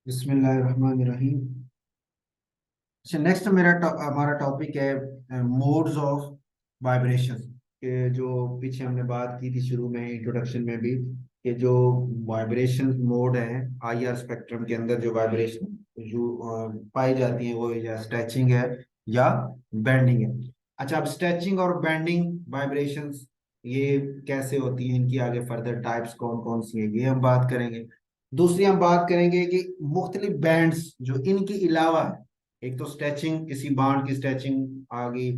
बिस्मिल्लाहिर्रहमानिर्रहीम। अच्छा, नेक्स्ट हमारा टॉपिक है मोड्स ऑफ वाइब्रेशन के। जो पीछे हमने बात की थी शुरू में इंट्रोडक्शन में भी, कि जो वाइब्रेशन मोड है आईआर स्पेक्ट्रम के अंदर, जो वाइब्रेशन जो पाई जाती है वो या स्ट्रेचिंग है या बेंडिंग है। अच्छा, अब स्ट्रेचिंग और बेंडिंग वाइब्रेशंस ये कैसे होती हैं, इनकी आगे फर्दर टाइप्स कौन कौन सी है ये हम बात करेंगे। दूसरी हम बात करेंगे कि मुख्तलिफ बैंड्स जो इनके अलावा है। एक तो स्ट्रेचिंग, किसी बांड की स्ट्रेचिंग आ गई,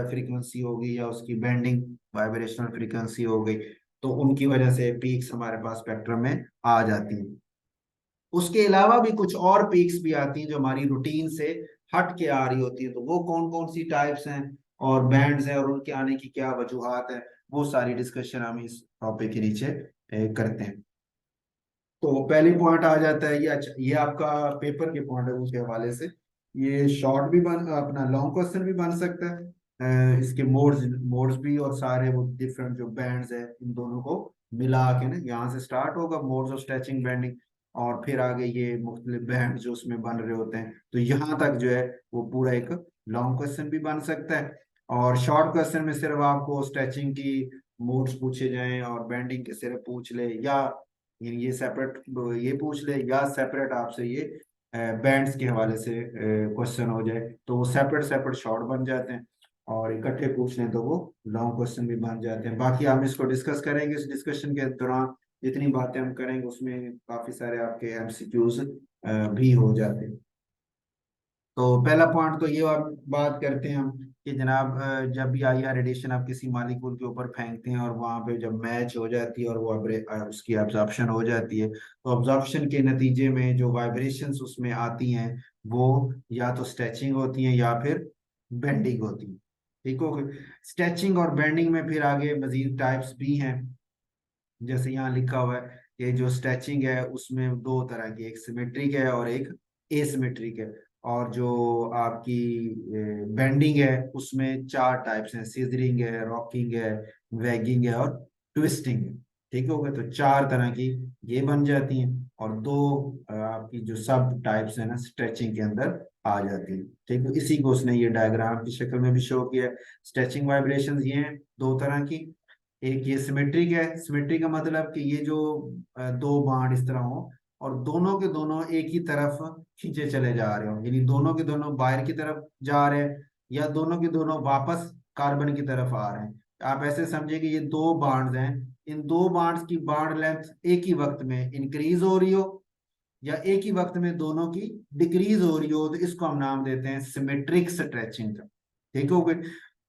फ्रीक्वेंसी होगी, या उसकी बेंडिंग वाइब्रेशनल फ्रीक्वेंसी हो गई, तो उनकी वजह से पीक्स हमारे पास स्पेक्ट्रम में आ जाती हैं। उसके अलावा भी कुछ और पीक्स भी आती हैं जो हमारी रूटीन से हट के आ रही होती है, तो वो कौन कौन सी टाइप्स हैं और बैंड्स हैं और उनके आने की क्या वजूहात है, वो सारी डिस्कशन हम इस टॉपिक के नीचे करते हैं। तो पहली पॉइंट आ जाता है ये। अच्छा, ये आपका पेपर के पॉइंट है उसके हवाले से। ये शॉर्ट भी बन, अपना लॉन्ग क्वेश्चन भी बन सकता है। इसके मोड्स मोड्स भी और सारे वो डिफरेंट जो बैंड्स है इन दोनों को मिला के ना, यहाँ से स्टार्ट होगा मोड्स ऑफ स्ट्रेचिंग बेंडिंग, और फिर आगे ये मुख्तलिफ बैंड जो उसमें बन रहे होते हैं, तो यहाँ तक जो है वो पूरा एक लॉन्ग क्वेश्चन भी बन सकता है। और शॉर्ट क्वेश्चन में सिर्फ आपको स्ट्रेचिंग की मोड्स पूछे जाएं और बेंडिंग के सिर्फ पूछ ले, या ये सेपरेट ये पूछ ले, या सेपरेट आपसे ये बैंड्स के हवाले से क्वेश्चन हो जाए, तो वो सेपरेट सेपरेट शॉर्ट बन जाते हैं। और इकट्ठे पूछ लें तो वो लॉन्ग क्वेश्चन भी बन जाते हैं। बाकी हम इसको डिस्कस करेंगे, इस डिस्कशन के दौरान जितनी बातें हम करेंगे उसमें काफी सारे आपके एमसीक्यूज भी हो जाते हैं। तो पहला पॉइंट तो ये बात करते हैं हम कि जनाब, जब भी आई आर रेडिएशन आप किसी मालिक्यूल के ऊपर फेंकते हैं और वहां पे जब मैच हो जाती है और वो उसकी एब्जॉर्प्शन हो जाती है, तो एब्जॉर्प्शन के नतीजे में जो वाइब्रेशंस उसमें आती हैं वो या तो स्ट्रेचिंग होती हैं या फिर बेंडिंग होती है। ठीक हो गई। स्ट्रेचिंग और बेंडिंग में फिर आगे मजीद टाइप्स भी हैं, जैसे यहाँ लिखा हुआ है कि जो स्ट्रेचिंग है उसमें दो तरह की, एक सिमेट्रिक है और एक एसिमेट्रिक है। और जो आपकी बेंडिंग है उसमें चार टाइप्स हैं, सीजरिंग है, रॉकिंग है, वैगिंग है और ट्विस्टिंग है। ठीक हो गया, तो चार तरह की ये बन जाती हैं, और दो आपकी जो सब टाइप्स है ना स्ट्रेचिंग के अंदर आ जाती है। ठीक है, इसी को उसने ये डायग्राम की शक्ल में भी शो किया है। स्ट्रेचिंग वाइब्रेशंस ये हैं दो तरह की। एक ये सिमेट्रिक है। सिमेट्रिक का मतलब कि ये जो दो बाण इस तरह हो और दोनों के दोनों एक ही तरफ खींचे चले जा रहे हो, यानी दोनों के दोनों बाहर की तरफ जा रहे हैं, या दोनों के दोनों वापस कार्बन की तरफ आ रहे हैं। आप ऐसे समझिए कि ये दो बाण्ड्स हैं, इन दो बाण्ड्स की बाण लेंथ एक ही वक्त में इंक्रीज हो रही हो या एक ही वक्त में दोनों की डिक्रीज हो रही हो, तो इसको हम नाम देते हैं सिमेट्रिक स्ट्रेचिंग का। ठीक हो गई।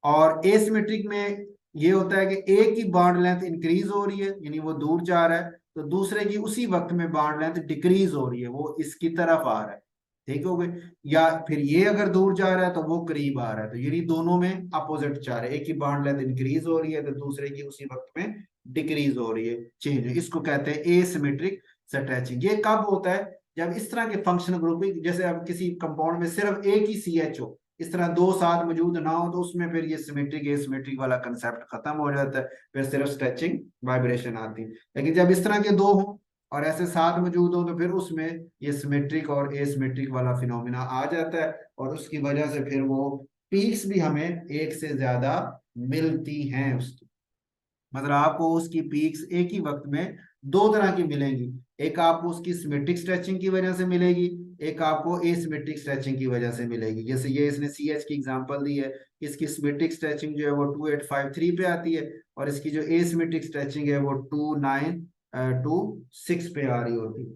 और एसिमेट्रिक में ये होता है कि एक ही बॉन्ड लेंथ इंक्रीज हो रही है, यानी वो दूर जा रहा है, तो दूसरे की उसी वक्त में बॉन्ड लेंथ डिक्रीज हो रही है, वो इसकी तरफ आ रहा है। ठीक हो गई। या फिर ये अगर दूर जा रहा है तो वो करीब आ रहा है, तो यानी दोनों में अपोजिट जा रहे हैं, एक ही बॉन्ड लेंथ इंक्रीज हो रही है तो दूसरे की उसी वक्त में डिक्रीज हो रही है, चेंज। इसको कहते हैं एसिमेट्रिक स्ट्रेचिंग। ये कब होता है? जब इस तरह के फंक्शनल ग्रुपिंग, जैसे अब किसी कंपाउंड में सिर्फ एक ही सी एच हो, इस तरह दो साथ मौजूद ना हो, तो उसमें फिर ये सिमेट्रिक एसिमेट्रिक वाला कंसेप्ट खत्म हो जाता है, फिर सिर्फ स्ट्रेचिंग वाइब्रेशन आती है। लेकिन जब इस तरह के दो हो और ऐसे साथ मौजूद हो, तो फिर उसमें ये सिमेट्रिक और एसिमेट्रिक वाला फिनोमिना आ जाता है, और उसकी वजह से फिर वो पीक्स भी हमें एक से ज्यादा मिलती हैं उसकी। मतलब आपको उसकी पीक्स एक ही वक्त में दो तरह की मिलेंगी। एक आपको उसकी सिमेट्रिक स्ट्रेचिंग की वजह से मिलेगी, एक आपको एसिमेट्रिक स्ट्रेचिंग की वजह से मिलेगी। जैसे ये इसने सी एच की एग्जांपल दी है, इसकी सिमेट्रिक स्ट्रेचिंग जो है वो 2853 पे आती है, और इसकी जो एसिमेट्रिक स्ट्रेचिंग है वो 2926 पे आ रही होती है।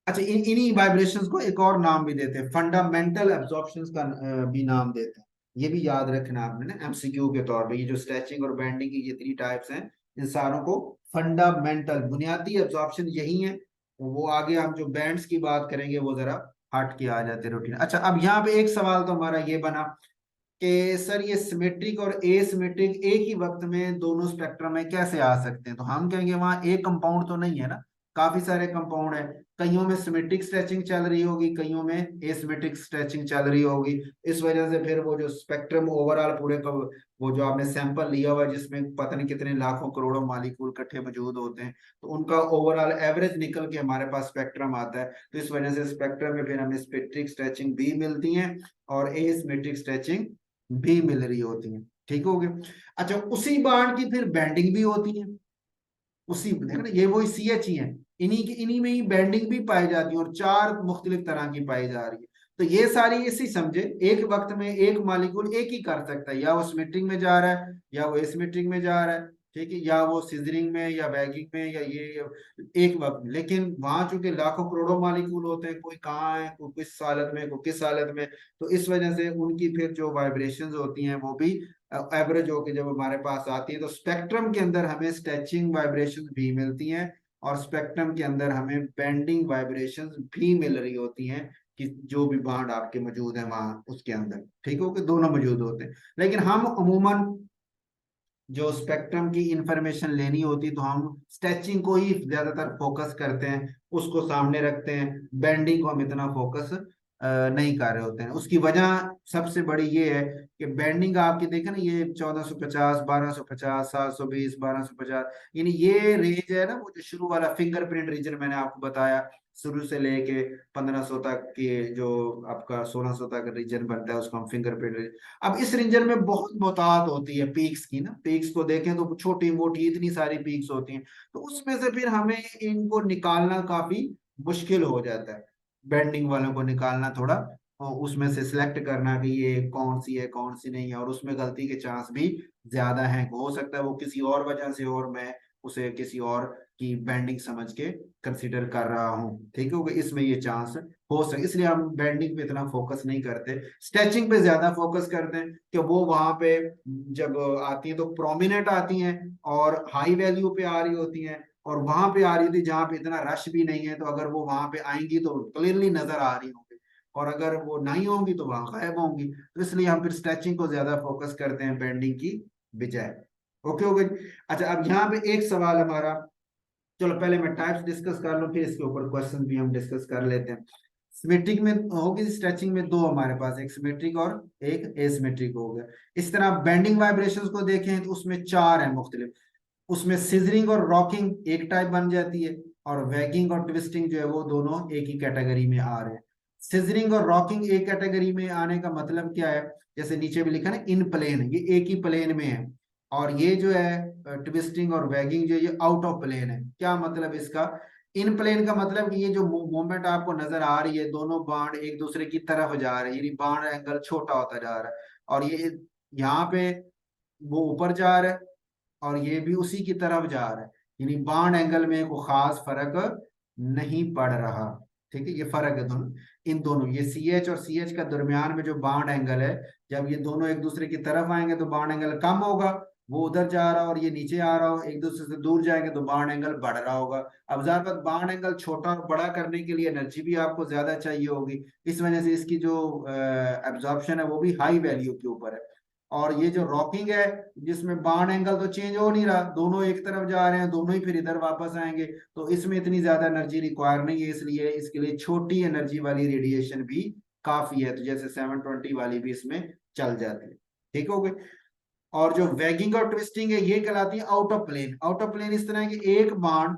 अच्छा, इन्हीं वाइब्रेशंस को एक और नाम भी देते हैं, फंडामेंटल एब्जॉर्प्शंस का भी नाम देते हैं। ये भी याद रखना आपने ना एमसीक्यू के तौर पे, ये जो स्ट्रेचिंग और बेंडिंग की जितनी टाइप्स हैं, इन सारों को फंडामेंटल बुनियादी एब्जॉर्प्शन यही है। वो आगे हम जो बैंड्स की बात करेंगे वो जरा हट के आ जाते हैं रूटीन। अच्छा, अब यहाँ पे एक सवाल तो हमारा ये बना कि सर ये सिमेट्रिक और एसिमेट्रिक एक ही वक्त में दोनों स्पेक्ट्रम में कैसे आ सकते हैं? तो हम कहेंगे वहां एक कंपाउंड तो नहीं है ना, काफी सारे कंपाउंड है, कईयों में सिमेट्रिक स्ट्रेचिंग चल रही होगी, कईयों में एसिमेट्रिक स्ट्रेचिंग चल रही होगी। इस वजह से फिर वो जो स्पेक्ट्रम ओवरऑल पूरे का वो जो आपने सैंपल लिया हुआ है जिसमें पता नहीं कितने लाखों करोड़ों मॉलिक्यूल इकट्ठे मौजूद होते हैं, तो उनका ओवरऑल एवरेज निकल के हमारे पास स्पेक्ट्रम आता है। तो इस वजह से स्पेक्ट्रम में फिर हमें सिमेट्रिक स्ट्रेचिंग भी मिलती है और एसिमेट्रिक स्ट्रेचिंग भी मिल रही होती है। ठीक हो गया। अच्छा, उसी बाण की फिर बैंडिंग भी होती है, उसी देखो ना, ये वही सी एच ही है, इन्हीं में ही बैंडिंग भी पाई जाती है और चार मुख्तलिफ तरह की पाई जा रही है। तो ये सारी इसी समझे, एक वक्त में एक मॉलिक्यूल एक ही कर सकता है, या वो सिमेट्रिक में जा रहा है या वो एसिमेट्रिक में जा रहा है, ठीक है, या वो सिजरिंग में या वैगिंग में या ये एक वक्त में। लेकिन वहां चूंकि लाखों करोड़ों मॉलिक्यूल होते हैं, कोई कहाँ है, कोई किस हालत में, कोई किस हालत में, तो इस वजह से उनकी फिर जो वाइब्रेशंस होती हैं वो भी एवरेज होके जब हमारे पास आती है, तो स्पेक्ट्रम के अंदर हमें स्ट्रेचिंग वाइब्रेशन भी मिलती हैं और स्पेक्ट्रम के अंदर हमें बेंडिंग वाइब्रेशन भी मिल रही होती हैं, कि जो भी बाड आपके मौजूद है वहां उसके अंदर, ठीक हो कि दोनों मौजूद होते हैं। लेकिन हम अमूमन जो स्पेक्ट्रम की इंफॉर्मेशन लेनी होती तो हम स्ट्रेचिंग को ही ज्यादातर फोकस करते हैं, उसको सामने रखते हैं, बेंडिंग को हम इतना फोकस नहीं कर रहे होते हैं। उसकी वजह सबसे बड़ी ये है कि बेंडिंग आपकी देखें ना, ये 1450, 1250, 720, 1250, यानी ये रेंज है ना, वो जो शुरू वाला फिंगरप्रिंट रीजन मैंने आपको बताया, शुरू से लेके 1500 तक के जो आपका 1600 तक रीजन बनता है उसको हम फिंगरप्रिंट। अब इस रेंजर में बहुत बहुतात होती है पीक्स की ना, पीक्स को देखें तो छोटी मोटी इतनी सारी पीक्स होती हैं, तो उसमें से फिर हमें इनको निकालना काफी मुश्किल हो जाता है, बेंडिंग वालों को निकालना थोड़ा, और उसमें से सिलेक्ट करना कि ये कौन सी है कौन सी नहीं है, और उसमें गलती के चांस भी ज्यादा हैं, हो सकता है वो किसी और वजह से और मैं उसे किसी और की बेंडिंग समझ के कंसिडर कर रहा हूँ, ठीक है, इसमें ये चांस हो सके, इसलिए हम बेंडिंग पे इतना फोकस नहीं करते, स्ट्रेचिंग पे ज्यादा फोकस करते हैं कि वो वहां पे जब आती है तो प्रोमिनेंट आती हैं और हाई वैल्यू पे आ रही होती हैं, और वहां पे आ रही थी जहां पे इतना रश भी नहीं है, तो अगर वो वहां पे आएंगी तो क्लियरली नजर आ रही होंगी, और अगर वो नहीं होंगी तो वहां गायब होंगी, तो इसलिए हम फिर स्ट्रेचिंग को ज्यादा फोकस करते हैं बेंडिंग की बजाय। ओके हो गई। अच्छा, अब यहाँ पे एक सवाल हमारा, चलो पहले मैं टाइप्स डिस्कस कर लूं फिर इसके ऊपर क्वेश्चन भी हम डिस्कस कर लेते हैं। सिमेट्रिक में होगी स्ट्रेचिंग में दो हमारे पास, एक सिमेट्रिक और एक एसिमेट्रिक हो गया। इस तरह बेंडिंग वाइब्रेशंस को देखें तो उसमें चार है मुख्तलिफ, उसमें सिजरिंग और रॉकिंग एक टाइप बन जाती है, और वैगिंग और ट्विस्टिंग जो है वो दोनों एक ही कैटेगरी में आ रहे हैं। सिजरिंग और रॉकिंग एक कैटेगरी में आने का मतलब क्या है, जैसे नीचे भी लिखा ना इन प्लेन, ये एक ही प्लेन में है, और ये जो है ट्विस्टिंग और वैगिंग जो है ये आउट ऑफ प्लेन है। क्या मतलब इसका, इन प्लेन का मतलब कि ये जो मूवमेंट आपको नजर आ रही है, दोनों बाण एक दूसरे की तरफ जा रहे हैं, यानी बाण एंगल छोटा होता जा रहा है, और ये यहाँ पे वो ऊपर जा रहा है और ये भी उसी की तरफ जा रहा है, यानी बॉन्ड एंगल में कोई खास फर्क नहीं पड़ रहा, ठीक है, ये फर्क है दोनों, इन दोनों ये सी एच और सी एच का दरमियान में जो बॉन्ड एंगल है, जब ये दोनों एक दूसरे की तरफ आएंगे तो बॉन्ड एंगल कम होगा, वो उधर जा रहा हो और ये नीचे आ रहा हो, एक दूसरे से दूर जाएंगे तो बॉन्ड एंगल बढ़ रहा होगा। अब जार बात बॉन्ड एंगल छोटा और बड़ा करने के लिए एनर्जी भी आपको ज्यादा चाहिए होगी, इस वजह से इसकी जो एब्जॉर्प्शन है वो भी हाई वैल्यू के ऊपर है। और ये जो रॉकिंग है जिसमें बाण एंगल तो चेंज हो नहीं रहा, दोनों एक तरफ जा रहे हैं, दोनों ही फिर इधर वापस आएंगे, तो इसमें इतनी ज्यादा एनर्जी रिक्वायर नहीं है, इसलिए इसके लिए छोटी एनर्जी वाली रेडिएशन भी काफी है, तो जैसे 720 वाली भी इसमें चल जाती है, ठीक हो गए। और जो वैगिंग और ट्विस्टिंग है ये कहलाती है out of plane. Out of plane इस तरह है कि एक बाण,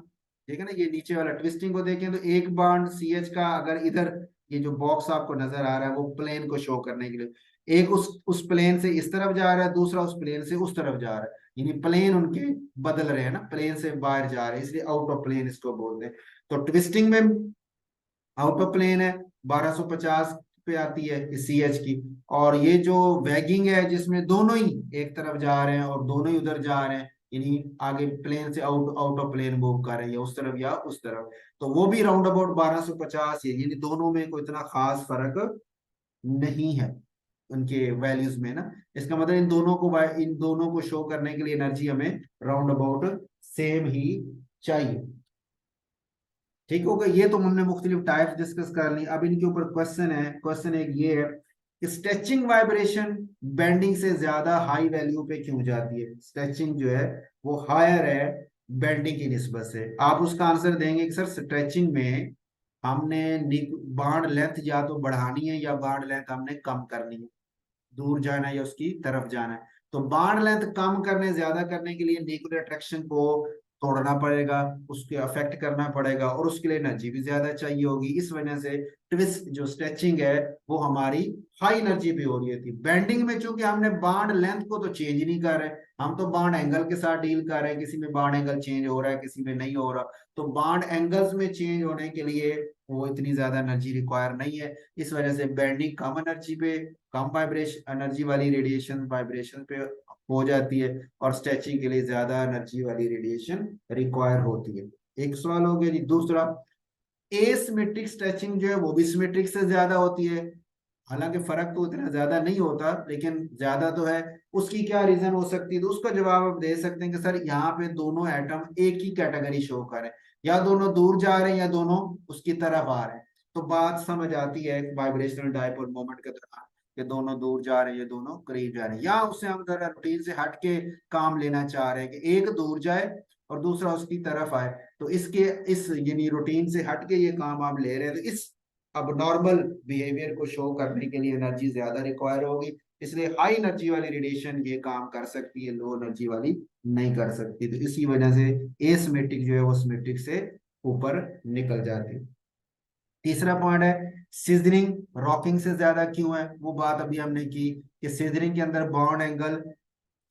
ठीक है ना, ये नीचे वाला ट्विस्टिंग को देखें तो एक बाण सी एच का अगर इधर ये जो बॉक्स आपको नजर आ रहा है वो प्लेन को शो करने के लिए, एक उस प्लेन से इस तरफ जा रहा है, दूसरा उस प्लेन से उस तरफ जा रहा है, यानी प्लेन उनके बदल रहे हैं ना, प्लेन से बाहर जा रहे हैं, इसलिए आउट ऑफ प्लेन इसको बोलते हैं। तो ट्विस्टिंग में आउट ऑफ प्लेन है, 1250 पे आती है सी एच की। और ये जो वैगिंग है जिसमें दोनों ही एक तरफ जा रहे हैं और दोनों ही उधर जा रहे हैं, यानी आगे प्लेन से out out of plane move कर रहे हैं, या उस तरफ या उस तरफ, तो वो भी राउंड अबाउट 1250 है, यानी दोनों में कोई इतना खास फर्क नहीं है उनके वैल्यूज में ना। इसका मतलब इन दोनों को शो करने के लिए एनर्जी हमें राउंड अबाउट सेम ही चाहिए, ठीक होगा। ये तो हमने मुख्तलिफ टाइप्स डिस्कस कर ली। अब इनके ऊपर क्वेश्चन है, क्वेश्चन एक ये है कि स्ट्रेचिंग वाइब्रेशन बेंडिंग से ज्यादा हाई वैल्यू पे क्यों जाती है, स्ट्रेचिंग जो है वो हायर है बेंडिंग की निस्बत से। आप उसका आंसर देंगे कि सर स्ट्रेचिंग में हमने बाड लेंथ या तो बढ़ानी है या बाड लेंथ हमने कम करनी है, दूर जाना है या उसकी तरफ जाना है। तो बाड लेंथ कम करने ज्यादा करने के लिए न्यूक्लियर अट्रैक्शन को तोड़ना पड़ेगा, उसके अफेक्ट करना पड़ेगा, और उसके लिए एनर्जी भी ज्यादा चाहिए होगी। इस वजह से ट्विस्ट जो स्ट्रेचिंग है वो हमारी हाई एनर्जी पे हो रही थी। बेंडिंग में चूंकि हमने बाड लेंथ को तो चेंज नहीं कर रहे, हम तो बाड एंगल के साथ डील कर रहे हैं, किसी में बाड एंगल चेंज हो रहा है किसी में नहीं हो रहा। तो बाड एंगल्स में चेंज होने के लिए वो इतनी ज्यादा एनर्जी रिक्वायर नहीं है। इस वजह से बेंडिंग कम एनर्जी पे, कम वाइब्रेशन एनर्जी वाली रेडिएशन वाइब्रेशन पे हो जाती है, और स्ट्रेचिंग के लिए ज्यादा एनर्जी वाली रेडिएशन रिक्वायर होती है। एक सवाल हो गया जी। दूसरा, एसिमेट्रिक स्ट्रेचिंग जो है वो भी सिमेट्रिक से ज्यादा होती है। हालांकि फर्क तो उतना ज्यादा नहीं होता लेकिन ज्यादा तो है। उसकी क्या रीजन हो सकती है? तो उसका जवाब आप दे सकते हैं कि सर यहाँ पे दोनों एटम एक ही कैटेगरी शो कर रहे हैं, या दोनों दूर जा रहे हैं या दोनों उसकी तरफ आ रहे हैं। तो बात समझ आती है वाइब्रेशनल डायपोल मोमेंट के दौरान कि दोनों दूर जा रहे हैं या दोनों करीब जा रहे हैं, या उससे हम जरा रूटीन से हट के काम लेना चाह रहे हैं कि एक दूर जाए और दूसरा उसकी तरफ आए। तो इसके इस यानी रूटीन से हट के ये काम आप ले रहे हैं, तो इस अब नॉर्मल बिहेवियर को शो करने के लिए एनर्जी ज्यादा रिक्वायर होगी। इसलिए हाई एनर्जी वाली रेडिएशन ये काम कर सकती है, लो एनर्जी वाली नहीं कर सकती। तो इसी वजह से एसिमेट्रिक जो है वो सिमेट्रिक से ऊपर निकल जाती है। तीसरा पॉइंट है सीजनिंग रॉकिंग से ज्यादा क्यों है? वो बात अभी हमने की कि सीजनिंग के अंदर बॉन्ड एंगल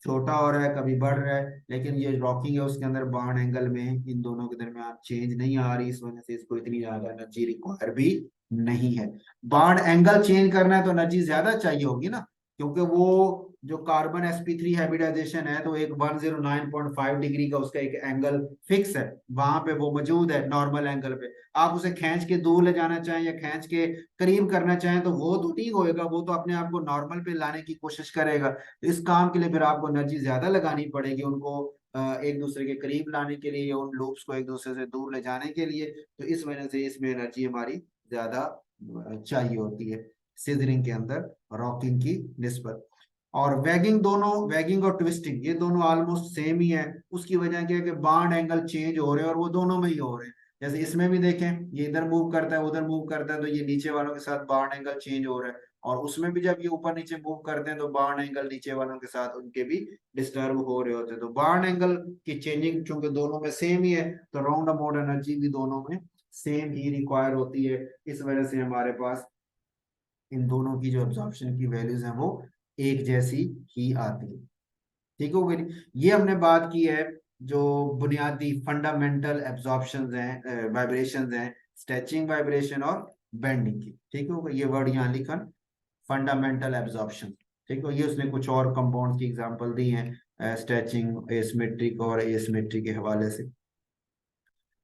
छोटा हो रहा है, कभी बढ़ रहा है, लेकिन ये रॉकिंग है उसके अंदर बॉन्ड एंगल में इन दोनों के दरमियान चेंज नहीं आ रही। इस वजह से इसको इतनी ज्यादा एनर्जी रिक्वायर भी नहीं है। बॉन्ड एंगल चेंज करना है तो एनर्जी ज्यादा चाहिए होगी ना, क्योंकि वो जो कार्बन sp3 हाइब्रिडाइजेशन है तो एक 109.5 डिग्री का उसका एक एंगल फिक्स है, वहां पे वो मौजूद है नॉर्मल एंगल पे। आप उसे खींच के दूर ले जाना चाहें या खींच के करीब करना चाहें तो वो तो ठीक होएगा, वो तो अपने आप को नॉर्मल पे लाने की कोशिश करेगा। तो इस काम के लिए फिर आपको एनर्जी ज्यादा लगानी पड़ेगी उनको एक दूसरे के करीब लाने के लिए, उन लूप्स को एक दूसरे से दूर ले जाने के लिए। तो इस वजह से इसमें एनर्जी हमारी ज्यादा चाहिए होती है सीजरिंग के अंदर रॉकिंग की निस्बत। और वैगिंग, दोनों वैगिंग और ट्विस्टिंग ये दोनों ऑलमोस्ट सेम ही है। उसकी वजह क्या है कि बाड एंगल चेंज हो रहे हैं और वो दोनों में ही हो रहे हैं। जैसे इसमें भी देखें, ये इधर मूव करता है उधर मूव करता है तो ये नीचे वालों के साथ बाड एंगल चेंज हो रहा है, और उसमें भी जब ये ऊपर नीचे मूव करते हैं तो बाड एंगल नीचे वालों के साथ उनके भी डिस्टर्ब हो रहे होते हैं। तो बाड एंगल की चेंजिंग चूंकि दोनों में सेम ही है तो राउंड अबाउट एनर्जी भी दोनों में सेम ही रिक्वायर होती है। इस वजह से हमारे पास इन दोनों की जो एब्जॉर्प्शन की वैल्यूज हैं वो एक जैसी ही आती है। ठीक हो गई? ये हमने बात की है जो बुनियादी फंडामेंटल एब्जॉर्प्शन हैं, वाइब्रेशन हैं, स्ट्रेचिंग वाइब्रेशन और बेंडिंग की। ठीक हो गई? ये वर्ड यहाँ लिखा, फंडामेंटल एब्जॉर्प्शन। ठीक है, ये उसने कुछ और कंपाउंड की एग्जांपल दी हैं स्ट्रेचिंग एसिमेट्रिक और एसिमेट्रिक के हवाले से।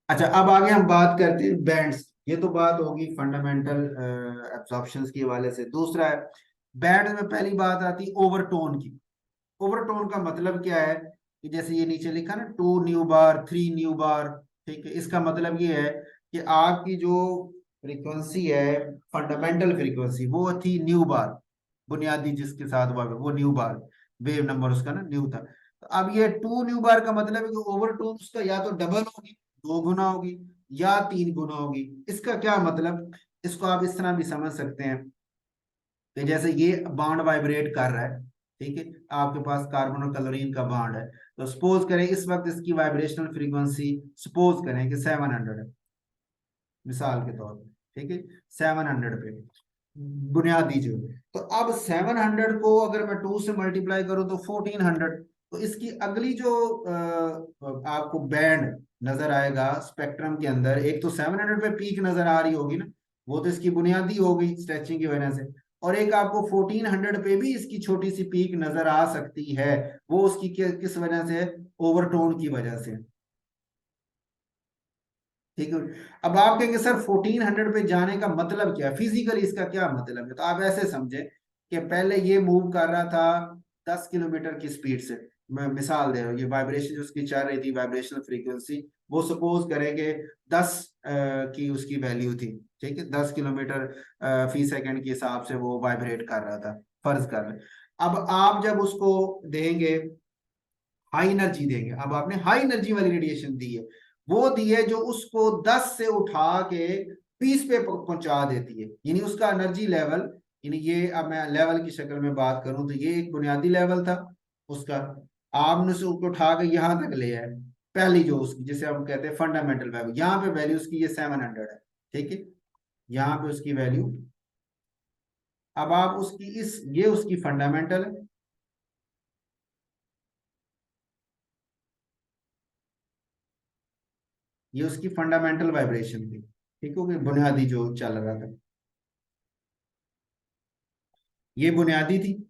अच्छा, अब आगे हम बात करते हैं बैंड्स। ये तो बात होगी फंडामेंटल एब्जॉर्प्शंस के हवाले से। दूसरा है बैंड में पहली बात आती ओवरटोन की। ओवरटोन का मतलब क्या है कि जैसे ये नीचे लिखा ना 2 न्यू बार 3 न्यू बार। ठीक है, इसका मतलब ये है कि आपकी जो फ्रीक्वेंसी है फंडामेंटल फ्रीक्वेंसी वो थी न्यू बार, बुनियादी जिसके साथ हुआ वो न्यू बार, वेव नंबर उसका ना न्यू था। तो अब ये 2 न्यू बार का मतलब है कि ओवरटोन उसका या तो डबल होगी, 2 गुना होगी, या 3 गुना होगी। इसका क्या मतलब? इसको आप इस तरह भी समझ सकते हैं कि जैसे ये बांड वाइब्रेट कर रहा है, ठीक है, आपके पास कार्बन और क्लोरीन का बांड है, तो सपोज करें इस वक्त इसकी वाइब्रेशनल फ्रीक्वेंसी सपोज करें कि 700 है, मिसाल के तौर पे। ठीक है, 700 पे बुनियादी जो है। तो अब 700 को अगर मैं 2 से मल्टीप्लाई करूं तो 1400। तो इसकी अगली जो आपको बैंड नजर आएगा स्पेक्ट्रम के अंदर, एक तो 700 पे पीक नजर आ रही होगी ना, वो तो इसकी बुनियादी होगी स्ट्रेचिंग की वजह से, और एक आपको 1400 पे भी इसकी छोटी सी पीक नजर आ सकती है। वो उसकी किस वजह से? ओवरटोन की वजह से। ठीक है, अब आप कहेंगे सर 1400 पे जाने का मतलब क्या है, फिजिकली इसका क्या मतलब है? तो आप ऐसे समझे कि पहले ये मूव कर रहा था 10 किलोमीटर की स्पीड से, मैं मिसाल दे रहा हूँ, ये वाइब्रेशन जो उसकी चल रही थी वाइब्रेशनल फ्रीक्वेंसी, वो सपोज करेंगे 10 की उसकी वैल्यू थी। ठीक है, 10 किलोमीटर फी सेकंड के हिसाब से वो वाइब्रेट कर रहा था, फर्ज कर रहे। अब आप जब उसको देंगे हाई एनर्जी देंगे। अब आपने हाई एनर्जी वाली रेडिएशन दी है, वो दी है जो उसको 10 से उठा के 20 पे पहुंचा देती है, यानी उसका एनर्जी लेवल, यानी ये अब मैं लेवल की शक्ल में बात करूं तो ये एक बुनियादी लेवल था उसका, आपने उसे उसको उठा के यहां तक ले आए। पहली जो उसकी जिसे हम कहते हैं फंडामेंटल वैल्यू, यहाँ पे वैल्यू उसकी ये 700 है, ठीक है, यहाँ पे उसकी वैल्यू। अब आप उसकी इस ये उसकी फंडामेंटल है, ये उसकी फंडामेंटल वाइब्रेशन थी, ठीक हो गई, बुनियादी जो चल रहा था, ये बुनियादी थी।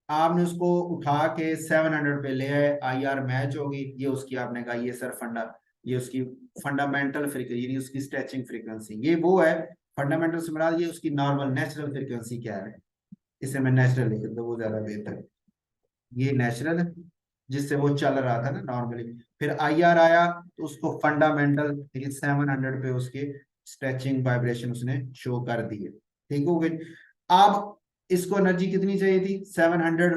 आपने उसको उठा के 700 पे ले आए, आई आर मैच होगी, ये उसकी आपने कहा ये सर फंडा, ये उसकी फंडामेंटल फ्रीक्वेंसी, यानी उसकी स्ट्रेचिंग फ्रीक्वेंसी, ये वो है। फंडामेंटल से मुराद ये उसकी नॉर्मल नेचुरल फ्रीक्वेंसी क्या है, इसे मैं नेचुरल लिख दूं वो ज्यादा बेहतर है। ये नेचुरल है जिससे वो चल रहा था ना नॉर्मली। फिर आई आर आया तो उसको फंडामेंटल, देखिए 700 पे उसके स्ट्रेचिंग वाइब्रेशन उसने शो कर दिए, ठीक हो गई। अब इसको एनर्जी कितनी चाहिए थी, 700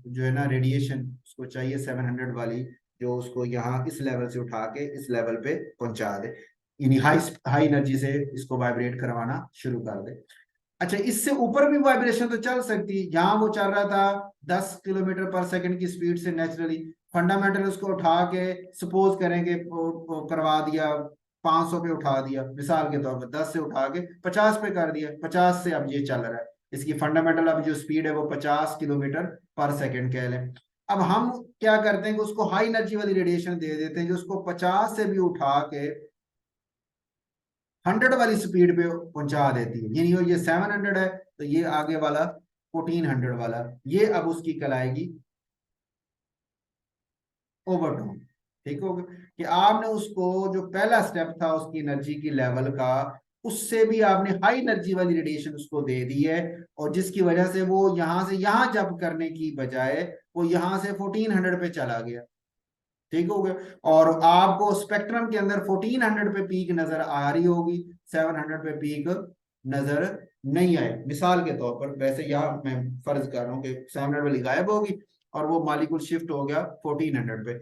जो है ना रेडिएशन उसको चाहिए 700 वाली, जो उसको यहाँ इस लेवल से उठा के इस लेवल पे पहुंचा दे, यानी हाई हाई एनर्जी से इसको वाइब्रेट करवाना शुरू कर दे। अच्छा, इससे ऊपर भी वाइब्रेशन तो चल सकती है, यहाँ वो चल रहा था 10 किलोमीटर पर सेकंड की स्पीड से नेचुरली, फंडामेंटल उसको उठा के सपोज करेंगे वो करवा दिया, 500 पे उठा दिया मिसाल के तौर पर, 10 से उठा के 50 पे कर दिया, 50 से अब ये चल रहा है, इसकी फंडामेंटल अब जो स्पीड है वो 50 किलोमीटर पर सेकंड कह लें। अब हम क्या करते हैं कि उसको हाई एनर्जी वाली रेडिएशन दे देते हैं, जो उसको 50 से भी उठा के 100 वाली स्पीड पे पहुंचा देती है, यानी ये 700 है तो ये आगे वाला 1400 वाला, ये अब उसकी कहलाएगी ओवरटोन, ठीक हो गया। कि आपने उसको जो पहला स्टेप था उसकी एनर्जी की लेवल का, उससे भी आपने हाई एनर्जी वाली रेडिएशन उसको दे दी है, और जिसकी वजह से वो यहां से यहां जंप करने की बजाय वो यहां से 1400 पे चला गया, ठीक हो गया। और आपको स्पेक्ट्रम के अंदर 1400 पे पीक नजर आ रही होगी, 700 पे पीक नजर नहीं आए मिसाल के तौर पर, वैसे यहाँ मैं फर्ज कर रहा हूँ कि 700 वाली गायब होगी और वो मालिकुल शिफ्ट हो गया 1400 पे।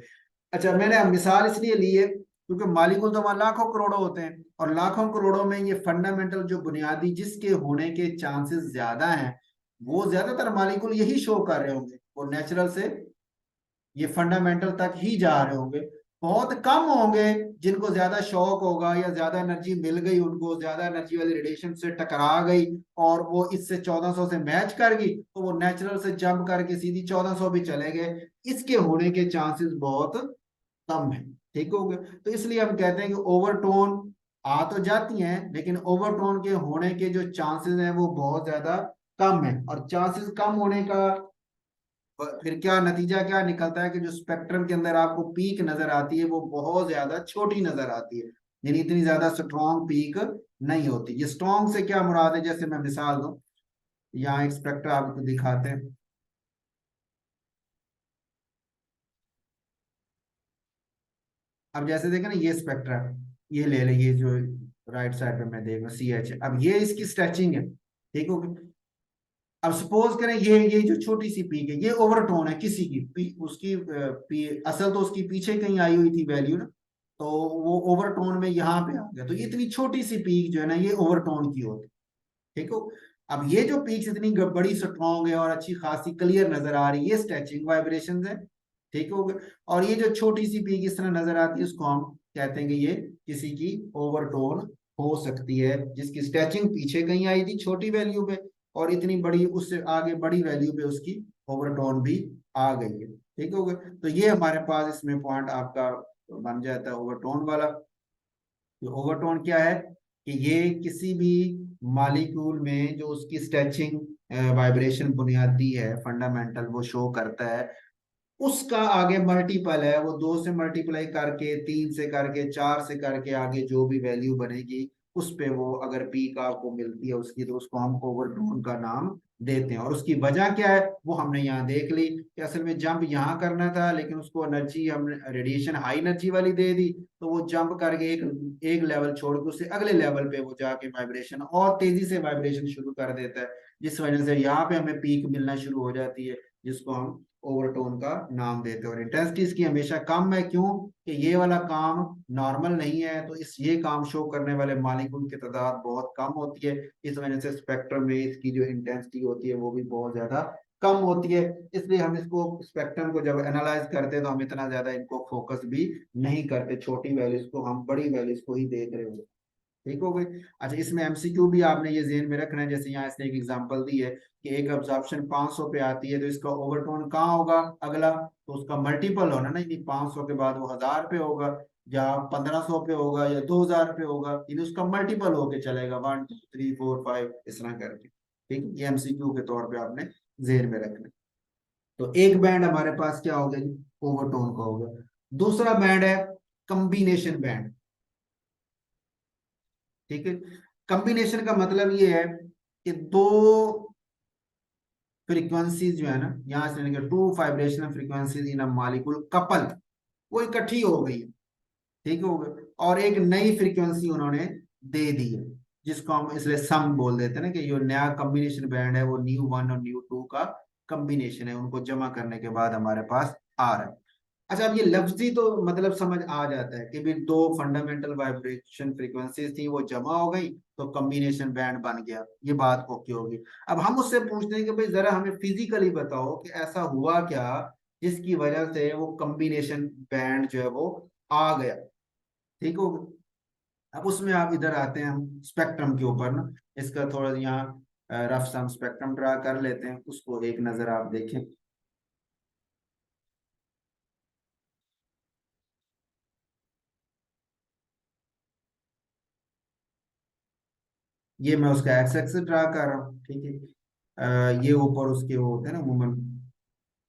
अच्छा, मैंने अब मिसाल इसलिए ली है क्योंकि मालिकुल तो वहां लाखों करोड़ों होते हैं, और लाखों करोड़ों में ये फंडामेंटल जो बुनियादी जिसके होने के चांसेस ज्यादा हैं, वो ज्यादातर मालिकुल यही शो कर रहे होंगे, वो नेचुरल से ये फंडामेंटल तक ही जा रहे होंगे। बहुत कम होंगे जिनको ज्यादा शौक होगा या ज्यादा एनर्जी मिल गई, उनको ज्यादा एनर्जी वाली रेडिएशन से टकरा गई और वो इससे 1400 से मैच कर गई, तो वो नेचुरल से जंप करके सीधी 1400 भी चले गए, इसके होने के चांसेस बहुत कम है, ठीक हो गया। तो इसलिए हम कहते हैं कि ओवरटोन आ तो जाती हैं, लेकिन ओवरटोन के होने के जो चांसेस हैं वो बहुत ज्यादा कम है, और चांसेस कम होने का फिर क्या नतीजा क्या निकलता है कि जो स्पेक्ट्रम के अंदर आपको पीक नजर आती है वो बहुत ज्यादा छोटी नजर आती है, यानी इतनी ज्यादा स्ट्रॉन्ग पीक नहीं होती। ये स्ट्रॉन्ग से क्या मुराद है, जैसे मैं मिसाल दूं, यहाँ एक स्पेक्ट्रा आपको दिखाते हैं। अब जैसे देखें ना ये स्पेक्ट्रा, ये ले ले, ये जो राइट साइड पे मैं देख रहा हूँ सी एच, अब ये इसकी स्ट्रेचिंग है, ठीक हो। अब सपोज करें ये जो छोटी सी पीक है ये ओवरटोन है किसी की उसकी असल तो उसकी पीछे कहीं आई हुई थी वैल्यू ना, तो वो ओवरटोन में यहाँ पे आ गया, तो ये इतनी छोटी सी पीक जो है ना ये ओवरटोन की होती, ठीक हो। अब ये जो पीक्स इतनी बड़ी स्ट्रॉन्ग है और अच्छी खासी क्लियर नजर आ रही है, ये स्ट्रेचिंग वाइब्रेशन है, ठीक हो गया। और ये जो छोटी सी पीक इस तरह नजर आती है उसको हम कहते हैं कि ये किसी की ओवरटोन हो सकती है, जिसकी स्ट्रेचिंग पीछे कहीं आई थी छोटी वैल्यू पे, और इतनी बड़ी उससे आगे बड़ी वैल्यू पे उसकी ओवरटोन भी आ गई है, ठीक हो गया। तो ये हमारे पास इसमें पॉइंट आपका बन जाता है ओवरटोन वाला। तो ओवरटोन क्या है कि ये किसी भी मॉलिक्यूल में जो उसकी स्ट्रेचिंग वाइब्रेशन बुनियादी है फंडामेंटल वो शो करता है, उसका आगे मल्टीपल है, वो 2 से मल्टीप्लाई करके 3 से करके 4 से करके आगे जो भी वैल्यू बनेगी उस पे वो अगर पीक आपको मिलती है उसकी, तो उसको हम ओवरटोन का नाम देते हैं। और उसकी वजह क्या है वो हमने यहाँ देख ली कि असल में जंप यहाँ करना था, लेकिन उसको एनर्जी हमने रेडिएशन हाई एनर्जी वाली दे दी, तो वो जंप करके एक लेवल छोड़ के उससे अगले लेवल पे वो जाके वाइब्रेशन और तेजी से वाइब्रेशन शुरू कर देता है, जिस वजह से यहाँ पे हमें पीक मिलना शुरू हो जाती है, जिसको हम ओवरटोन का नाम देते हैं। और इंटेंसिटी इसकी हमेशा कम है, क्यों? कि ये वाला काम नॉर्मल नहीं है, तो इस ये काम शो करने वाले मॉलिक्यूल की तादाद बहुत कम होती है। इस वजह से स्पेक्ट्रम में इसकी जो इंटेंसिटी होती है वो भी बहुत ज्यादा कम होती है। इसलिए हम इसको स्पेक्ट्रम को जब एनालाइज करते हैं तो हम इतना ज्यादा इनको फोकस भी नहीं करते, छोटी वैल्यूज को हम बड़ी वैल्यूज को ही देख रहे होते हैं। ठीक हो गई। अच्छा, इसमें एमसीक्यू भी आपने ये जेहन में रखना है। जैसे यहाँ इसने एक एग्जांपल दी है कि एक अब्जॉर्प्शन 500 पे आती है, तो इसका ओवरटोन कहाँ होगा अगला? तो उसका मल्टीपल होना ना, यानी 500 के बाद वो 1000 पे होगा, या 1500 पे होगा, या 2000 पे होगा, यानी उसका मल्टीपल होके चलेगा, 1 2 3 4 5 इस तरह करके। ठीक है, ये एमसीक्यू के तौर पे आपने जेहन में रखना है। तो एक बैंड हमारे पास क्या हो गया जी? ओवरटोन का हो गया। दूसरा बैंड है कम्बिनेशन बैंड। ठीक है, कॉम्बिनेशन का मतलब ये है कि दो फ्रीक्वेंसीज जो है ना, यहां से लेकर to vibrational frequencies in a molecule couple, वो इकट्ठी हो गई है। ठीक हो गया, और एक नई फ्रीक्वेंसी उन्होंने दे दी है, जिसको हम इसलिए सम बोल देते हैं ना, कि जो नया कॉम्बिनेशन बैंड है वो न्यू वन और न्यू टू का कॉम्बिनेशन है, उनको जमा करने के बाद हमारे पास आ रहा है। अच्छा, अब ये लफ्जी तो मतलब समझ आ जाता है कि भी दो फंडामेंटल वाइब्रेशन फ्रीक्वेंसीज थी, वो जमा हो गई तो कॉम्बिनेशन बैंड बन गया, ये बात ओके होगी। अब हम उससे पूछते हैं कि भाई जरा हमें फिजिकली बताओ कि ऐसा हुआ क्या जिसकी वजह से वो कॉम्बिनेशन बैंड जो है वो आ गया। ठीक हो गया। अब उसमें आप इधर आते हैं हम स्पेक्ट्रम के ऊपर ना, इसका थोड़ा यहाँ रफ सम स्पेक्ट्रम ड्रा कर लेते हैं, उसको एक नजर आप देखें। ये मैं उसका एक्स एक्सिस ड्रा कर रहा हूँ। ठीक है, ये ऊपर उसके वो होते हैं ना वुमन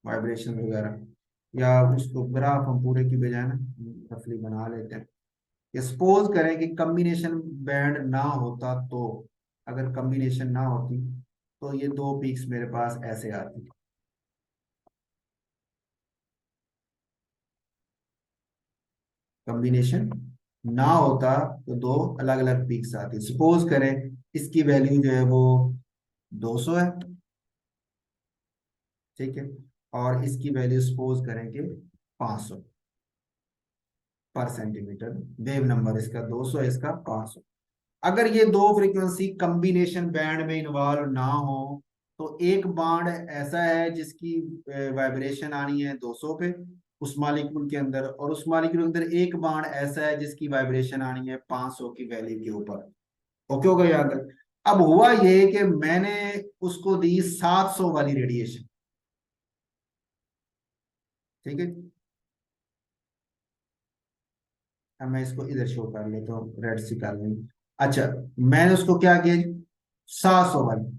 वाइब्रेशन वगैरह, या उसको ग्राफ हम पूरे की बजाय ना रफली बना लेते हैं। सपोज करें कि कम्बिनेशन बैंड ना होता, तो अगर कम्बिनेशन ना होती तो ये दो पीक्स मेरे पास ऐसे आती। कम्बिनेशन ना होता तो दो अलग अलग पीक्स आती। सपोज करें इसकी वैल्यू जो है वो 200 है। ठीक है, और इसकी वैल्यू सपोज करें कि 500 पर सेंटीमीटर। वेव नंबर इसका 200 है, इसका 500। अगर ये दो फ्रीक्वेंसी कॉम्बिनेशन बैंड में इन्वॉल्व ना हो, तो एक बाड ऐसा है जिसकी वाइब्रेशन आनी है 200 पे उस मॉलिक्यूल के अंदर, और उस मॉलिक्यूल के अंदर एक बाड ऐसा है जिसकी वाइब्रेशन आनी है 500 की वैल्यू के ऊपर। ओके हो गया याद रख। अब हुआ ये कि मैंने उसको दी 700 वाली रेडिएशन। ठीक है, अब मैं इसको इधर शो कर लेता हूँ, रेड सी कर लेंगे। अच्छा, मैंने उसको क्या किया? 700 वाली।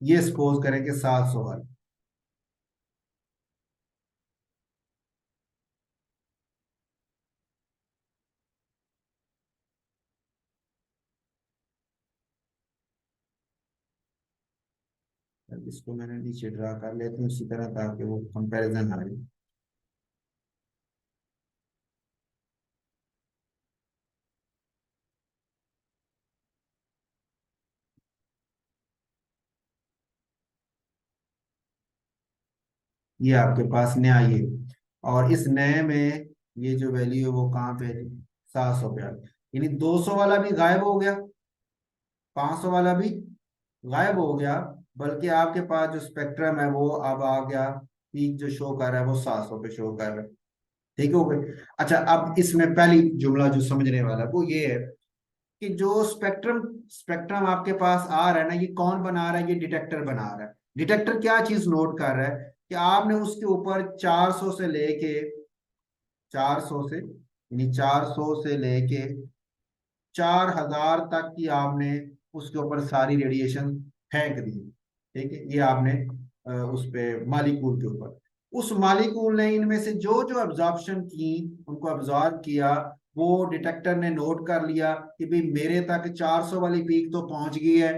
ये सपोज करें कि 700 वाली। इसको मैंने नीचे ड्रा कर लेता हूँ इसी तरह, ताकि वो कंपैरिजन आ जाए। ये आपके पास नया ये, और इस नए में ये जो वैल्यू है वो कहाँ पे है? 700 पे आ गई। यानी 200 वाला भी गायब हो गया, 500 वाला भी गायब हो गया, बल्कि आपके पास जो स्पेक्ट्रम है वो अब आ गया, पीक जो शो कर रहा है वो 700 पे शो कर रहा है। ठीक हो गए। अच्छा, अब इसमें पहली जुमला जो समझने वाला है वो ये है कि जो स्पेक्ट्रम स्पेक्ट्रम आपके पास आ रहा है ना, ये कौन बना रहा है? ये डिटेक्टर बना रहा है। डिटेक्टर क्या चीज नोट कर रहा है कि आपने उसके ऊपर 400 से लेके 400 से यानी 400 से लेके 4000 तक की आपने उसके ऊपर सारी रेडिएशन फेंक दी। ठीक है, ये आपने उस पे मालिकूल के ऊपर, उस मालिकूल ने इनमें से जो जो अब्जॉर्प्शन की उनको अब्जॉर्ब किया, वो डिटेक्टर ने नोट कर लिया कि भाई मेरे तक 400 वाली पीक तो पहुंच गई है,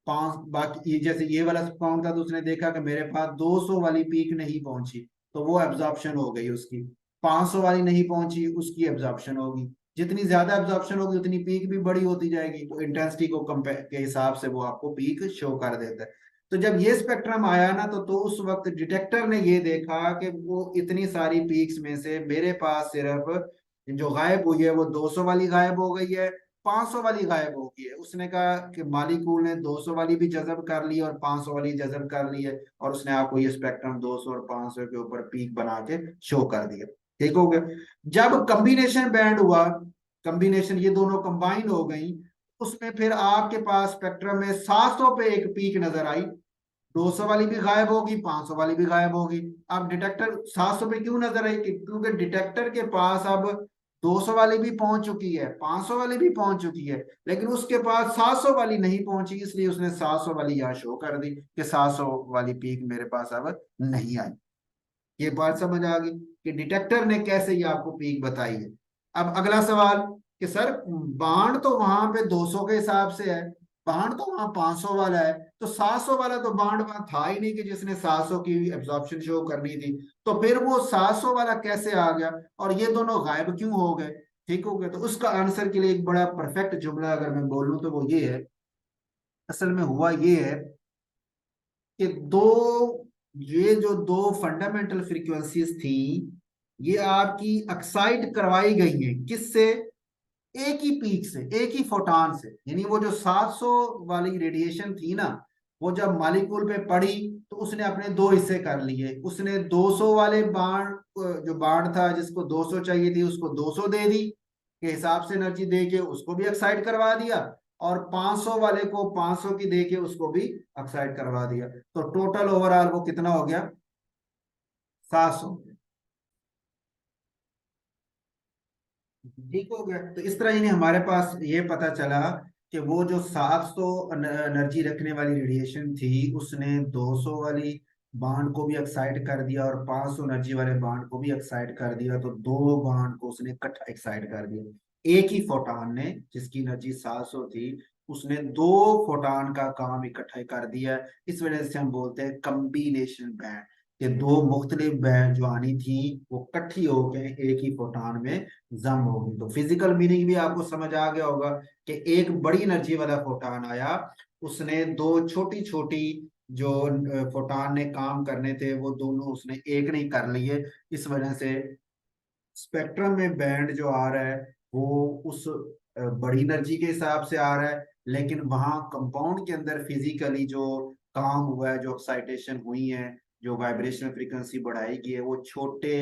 पांच बाकी ये जैसे ये वाला काउंट था तो उसने देखा कि मेरे पास 200 वाली पीक नहीं पहुंची, तो वो एब्जॉर्प्शन हो गई उसकी। 500 वाली नहीं पहुंची, उसकी एब्जॉर्प्शन होगी। जितनी ज्यादा एब्जॉर्प्शन होगी उतनी पीक भी बड़ी होती जाएगी, तो इंटेंसिटी को कंपेयर के हिसाब से वो आपको पीक शो कर देता है। तो जब ये स्पेक्ट्रम आया ना, तो उस वक्त डिटेक्टर ने ये देखा कि वो इतनी सारी पीक्स में से मेरे पास सिर्फ जो गायब हुई है वो 200 वाली गायब हो गई है, 500 वाली गायब हो गई है। उसने कहा कि मालिकूल ने 200 वाली भी जज़ब कर ली और 500 वाली जज़ब कर ली है, और उसने आपको ये स्पेक्ट्रम 200 और 500 के ऊपर पीक बना के शो कर दिया। ठीक हो गया। जब कॉम्बिनेशन बैंड हुआ, कॉम्बिनेशन ये दोनों कंबाइन हो गई, उसमें फिर आपके पास स्पेक्ट्रम में 700 पे एक पीक नजर आई। 200 वाली भी गायब होगी, 500 वाली भी गायब होगी। अब डिटेक्टर 700 पे क्यों नजर आई? क्योंकि डिटेक्टर के पास अब 200 वाली भी पहुंच चुकी है, 500 वाली भी पहुंच चुकी है, लेकिन उसके पास 700 वाली नहीं पहुंची, इसलिए उसने 700 वाली यहाँ शो कर दी कि 700 वाली पीक मेरे पास अब नहीं आई। ये बात समझ आ गई कि डिटेक्टर ने कैसे ये आपको पीक बताई है। अब अगला सवाल कि सर बाण तो वहां पे 200 के हिसाब से है, बाण तो वहां 500 वाला है, तो 700 वाला तो बाण वहां था ही नहीं कि जिसने 700 की एब्जॉर्प्शन शो करनी थी, तो फिर वो 700 वाला कैसे आ गया और ये दोनों गायब क्यों हो गए? ठीक हो गया। तो उसका आंसर के लिए एक बड़ा परफेक्ट जुमला अगर मैं बोलूं तो वो ये है, असल में हुआ ये है कि ये जो दो फंडामेंटल फ्रीक्वेंसीज थी, ये आपकी एक्साइट करवाई गई हैं किससे? एक ही पीक से, एक ही फोटान से। यानी वो जो 700 वाली रेडिएशन थी ना, वो जब मालिक्यूल पे पड़ी तो उसने अपने दो हिस्से कर लिए। उसने 200 वाले बाण, जो बाण था जिसको 200 चाहिए थी उसको 200 दे दी के हिसाब से एनर्जी दे के उसको भी एक्साइट करवा दिया, और 500 वाले को 500 की दे के उसको भी एक्साइट करवा दिया। तो टोटल ओवरऑल वो कितना हो गया? 700। ठीक हो गया। तो इस तरह यानी हमारे पास ये पता चला कि वो जो 700 एनर्जी रखने वाली रेडिएशन थी, उसने 200 वाली बाण को भी एक्साइट कर दिया और 500 एनर्जी वाले बाण को भी एक्साइट कर दिया। तो दो बाण को उसने इकट्ठा एक्साइट कर दिया। एक ही फोटॉन ने, जिसकी एनर्जी 700 थी, उसने दो फोटॉन का काम इकट्ठा कर दिया। इस वजह से हम बोलते हैं कम्बिनेशन बैंड, कि दो मुख्तलिफ बैंड जो आनी थी वो इकट्ठी होकर एक ही फोटॉन में जम होगी। तो फिजिकल मीनिंग भी आपको समझ आ गया होगा कि एक बड़ी एनर्जी वाला फोटॉन आया, उसने दो छोटी छोटी जो फोटॉन ने काम करने थे वो दोनों उसने एक नहीं कर लिए। इस वजह से स्पेक्ट्रम में बैंड जो आ रहा है वो उस बड़ी एनर्जी के हिसाब से आ रहा है, लेकिन वहां कंपाउंड के अंदर फिजिकली जो काम हुआ है, जो एक्साइटेशन हुई है, जो वाइब्रेशनल फ्रीक्वेंसी बढ़ाई गई है, वो छोटे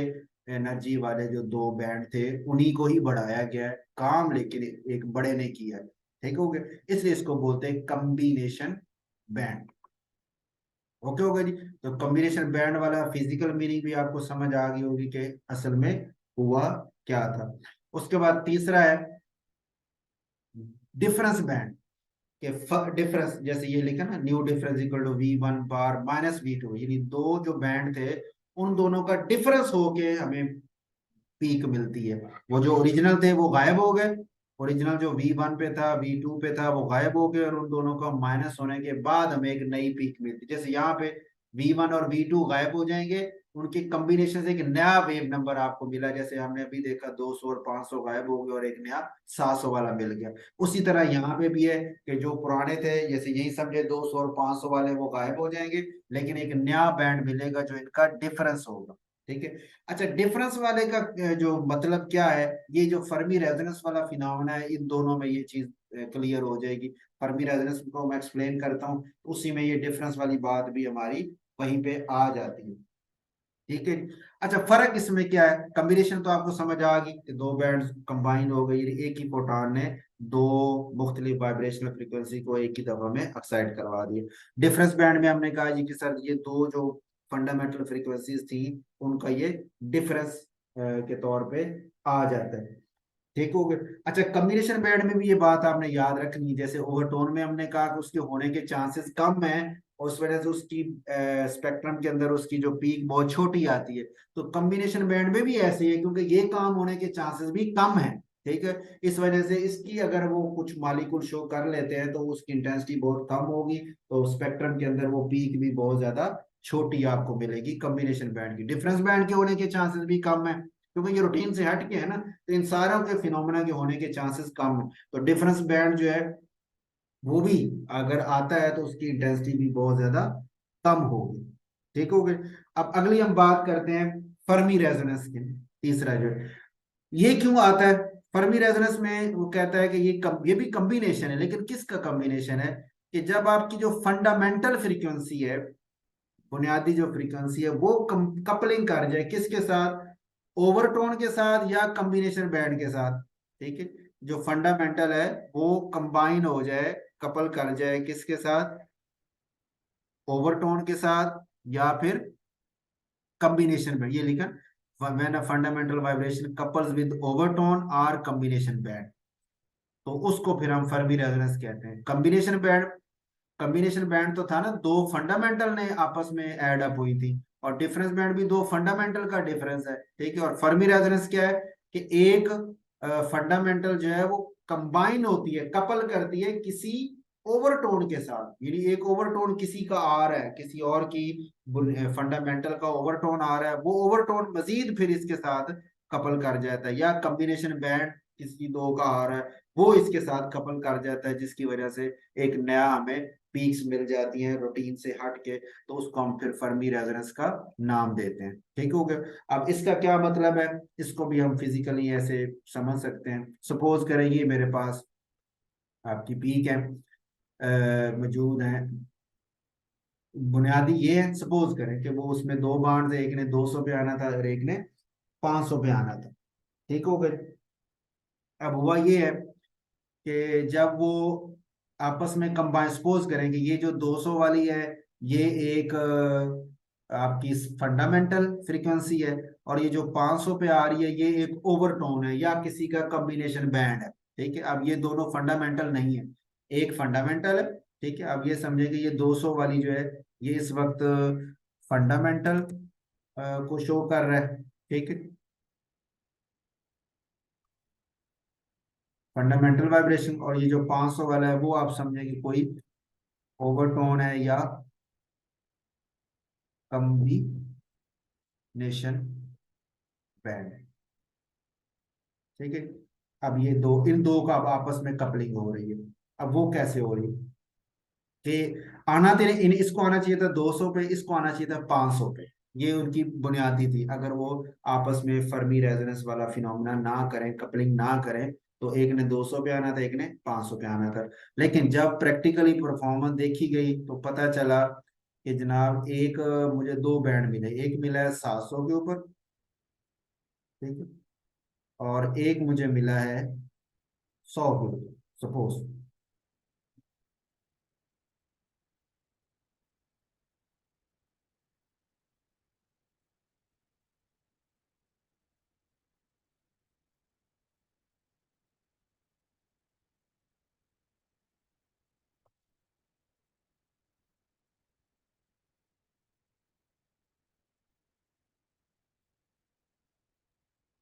एनर्जी वाले जो दो बैंड थे उन्हीं को ही बढ़ाया गया है काम, लेकिन एक बड़े ने किया है। ठीक हो गया। इसलिए इसको बोलते हैं कम्बिनेशन बैंड। ओके होगा जी। तो कॉम्बिनेशन बैंड वाला फिजिकल मीनिंग भी आपको समझ आ गई होगी कि असल में हुआ क्या था। उसके बाद तीसरा है डिफरेंस बैंड के डिफरेंस, जैसे ये लिखा ना, new difference equal to V1 bar minus V2, यानी दो जो बैंड थे उन दोनों का डिफरेंस होके हमें पीक मिलती है। वो जो ओरिजिनल थे वो गायब हो गए, ओरिजिनल जो V1 पे था V2 पे था वो गायब हो गए, और उन दोनों का माइनस होने के बाद हमें एक नई पीक मिलती है। जैसे यहाँ पे V1 और V2 गायब हो जाएंगे, उनके कॉम्बिनेशन से एक नया वेव नंबर आपको मिला, जैसे हमने अभी देखा 200 और 500 गायब हो गए और एक नया 700 वाला मिल गया। उसी तरह यहाँ पे भी है कि जो पुराने थे, जैसे यही समझे 200 और 500 वाले वो गायब हो जाएंगे, लेकिन एक नया बैंड मिलेगा जो इनका डिफरेंस होगा। ठीक है। अच्छा, डिफरेंस वाले का जो मतलब क्या है, ये जो फर्मी रेजोनेंस वाला फिनोमेना है, इन दोनों में ये चीज क्लियर हो जाएगी। फर्मी रेजोनेंस को मैं एक्सप्लेन करता हूँ, उसी में ये डिफरेंस वाली बात भी हमारी वहीं पे आ जाती है। ठीक है। अच्छा, फर्क इसमें क्या है? कॉम्बिनेशन तो आपको समझ आ गई कि दो बैंड्स कंबाइन हो गई, एक ही फोटॉन ने दो मुख्तलिफ वाइब्रेशनल फ्रीक्वेंसी को एक ही दफा में एक्साइट करवा दिए। डिफरेंस बैंड में हमने कहा जी कि सर ये दो जो फंडामेंटल फ्रीक्वेंसीज थी उनका ये डिफरेंस के तौर पे आ जाता है। ठीक हो गया। अच्छा, कॉम्बिनेशन बैंड में भी ये बात आपने याद रखनी है, जैसे ओवरटोन में हमने कहा कि उसके होने के चांसेस कम है, और उस वजह से उसकी स्पेक्ट्रम के अंदर उसकी जो पीक बहुत छोटी आती है। तो कॉम्बिनेशन बैंड में भी ऐसे ही है, क्योंकि ये काम होने के चांसेस भी कम है। ठीक है। इस वजह से इसकी अगर वो कुछ मॉलिक्यूल शो कर लेते हैं तो उसकी इंटेंसिटी बहुत कम होगी, तो स्पेक्ट्रम के अंदर वो पीक भी बहुत ज्यादा छोटी आपको मिलेगी कॉम्बिनेशन बैंड की। डिफरेंस बैंड के होने के चांसेस भी कम है, क्योंकि ये रूटीन से हट के है ना, तो इन सारों के फिनोमेना के होने के चांसेस कम है। तो डिफरेंस बैंड जो है वो भी अगर आता है तो उसकी इंटेंसिटी भी बहुत ज्यादा कम होगी। ठीक हो गए। अब अगली हम बात करते हैं फर्मी रेजोनेंस की। तीसरा जो है, ये क्यों आता है फर्मी रेजोनेंस में, वो कहता है कि ये भी कम्बिनेशन है, लेकिन किसका कम्बिनेशन है, कि जब आपकी जो फंडामेंटल फ्रीक्वेंसी है, बुनियादी जो फ्रीक्वेंसी है, वो कपलिंग कर जाए किसके साथ, ओवरटोन के साथ या कम्बिनेशन बैंड के साथ। ठीक है, जो फंडामेंटल है वो कंबाइन हो जाए, कपल कर जाए किसके साथ, ओवरटोन के साथ या फिर कम्बिनेशन बैंड। ये लिखा, when a fundamental vibration couples with overtone और कम्बिनेशन बैंड, तो उसको फिर हम फर्मी रेजोनेंस कहते हैं। कम्बिनेशन बैंड तो था ना, दो फंडामेंटल ने आपस में एड अप हुई थी, और डिफरेंस बैंड भी दो फंडामेंटल का डिफरेंस है। ठीक है, और फर्मी रेजोनेंस क्या है, कि एक फंडामेंटल जो है वो कंबाइन होती है, कपल करती है किसी ओवरटोन के साथ, यानी एक ओवरटोन किसी का आ रहा है, किसी और की फंडामेंटल का ओवरटोन आ रहा है, वो ओवरटोन मजीद फिर इसके साथ कपल कर जाता है, या कम्बिनेशन बैंड किसी दो का आ रहा है वो इसके साथ कपल कर जाता है, जिसकी वजह से एक नया हमें पीक्स मिल जाती हैं रूटीन से हट के, तो उसको हम फिर फर्मी रेजोनेंस का नाम देते हैं। ठीक हो गया। अब इसका क्या मतलब है, इसको भी हम फिजिकली ऐसे समझ सकते हैं। सपोज करें ये मेरे पास आपकी पीक है, मौजूद है, बुनियादी ये है, सपोज करें कि वो उसमें दो बाण थे, एक ने 200 पे आना था और एक ने 500 पे आना था। ठीक हो गए। अब हुआ ये है कि जब वो आपस में कंबाइन, सपोज करें कि ये जो 200 वाली है, ये एक आपकी फंडामेंटल फ्रीक्वेंसी है, और ये जो 500 पे आ रही है ये एक ओवरटोन है या किसी का कॉम्बिनेशन बैंड है। ठीक है, अब ये दोनों फंडामेंटल नहीं है, एक फंडामेंटल है। ठीक है, अब ये समझे कि ये 200 वाली जो है ये इस वक्त फंडामेंटल को शो कर रहा है। ठीक है, फंडामेंटल वाइब्रेशन, और ये जो 500 वाला है वो आप समझे कि कोई ओवरटोन है या कम्बिनेशन बैंड है। ठीक है, अब ये दो, इन दो का अब आपस में कपलिंग हो रही है। अब वो कैसे हो रही है, कि आना तेरे इन इसको आना चाहिए था 200 पे, इसको आना चाहिए था 500 पे। ये उनकी बुनियादी थी, अगर वो आपस में फर्मी रेजोनेंस वाला फिनोमेना ना करें, कपलिंग ना करें, तो एक ने 200 पे आना था, एक ने 500 पे आना था। लेकिन जब प्रैक्टिकली परफॉर्मेंस देखी गई तो पता चला कि जनाब एक मुझे दो बैंड मिले, एक मिला है 700 के ऊपर, ठीक है, और एक मुझे मिला है 100 के ऊपर, सपोज।